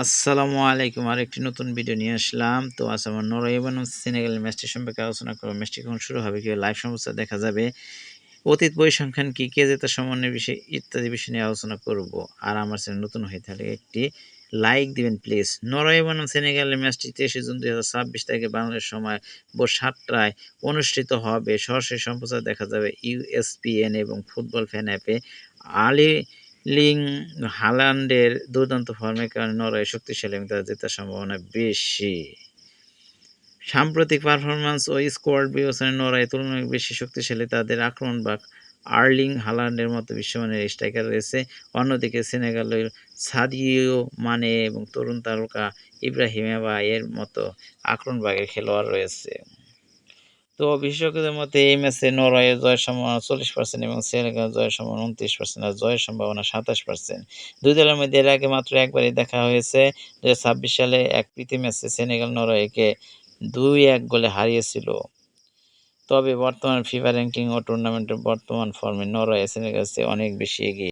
আসসালামু আলাইকুম। আরেকটি নতুন ভিডিও নিয়ে আসলাম। তো আজ আমার নরওয়ে বনাম সেনেগালের ম্যাচটি সম্পর্কে আলোচনা করব। ম্যাচটি কখন শুরু হবে, কিভাবে লাইভ সমস্যা দেখা যাবে, অতীত পরিসংখ্যান কি, কে জেতার সমন্বয়ের বিষয় ইত্যাদি বিষয় নিয়ে আলোচনা করব। আর আমার চ্যানেল নতুন হয়ে থাকলে একটি লাইক দিবেন প্লিজ। নরওয়ে বনাম সেনেগালের ম্যাচটি 23 জুন 2026 তারিখে বাংলাদেশ সময় ভোর 7টায় অনুষ্ঠিত হবে। সরাসরি সম্প্রচার দেখা যাবে ইউএসপিএন এবং ফুটবল ফ্যান অ্যাপে। আলি লিং হালান্ডের দুর্দান্ত ফর্মের কারণে নরওয়ে শক্তিশালী এবং তাদের জেতার সম্ভাবনা বেশি। সাম্প্রতিক পারফরম্যান্স ও স্কোয়াড বিবেচনায় নরওয়ে তুলনামূলক বেশি শক্তিশালী। তাদের আক্রমণভাগ আর্লিং হালান্ডের মতো বিশ্বমানের স্ট্রাইকার রয়েছে। অন্যদিকে সেনেগালের সাদিও মানে এবং তরুণ তারকা ইব্রাহিমা এর মতো আক্রমণভাগের খেলোয়াড় রয়েছে। তো বিশেষজ্ঞদের মতে এই ম্যাচে নরওয়ে জয়ের সম্ভাবনা 40% এবং সেনেগাল জয়ের সম্ভাবনা 29% আর জয়ের সম্ভাবনা 27%। দুই দলের মধ্যে এর আগে মাত্র একবারই দেখা হয়েছে। 2026 সালে এক প্রীতি ম্যাচে সেনেগাল নরওয়েকে 2-1 গোলে হারিয়েছিল। তবে বর্তমান ফিফা র্যাঙ্কিং ও টুর্নামেন্টের বর্তমান ফর্মে নরওয়ে সেনেগালের চেয়ে অনেক বেশি এগিয়ে।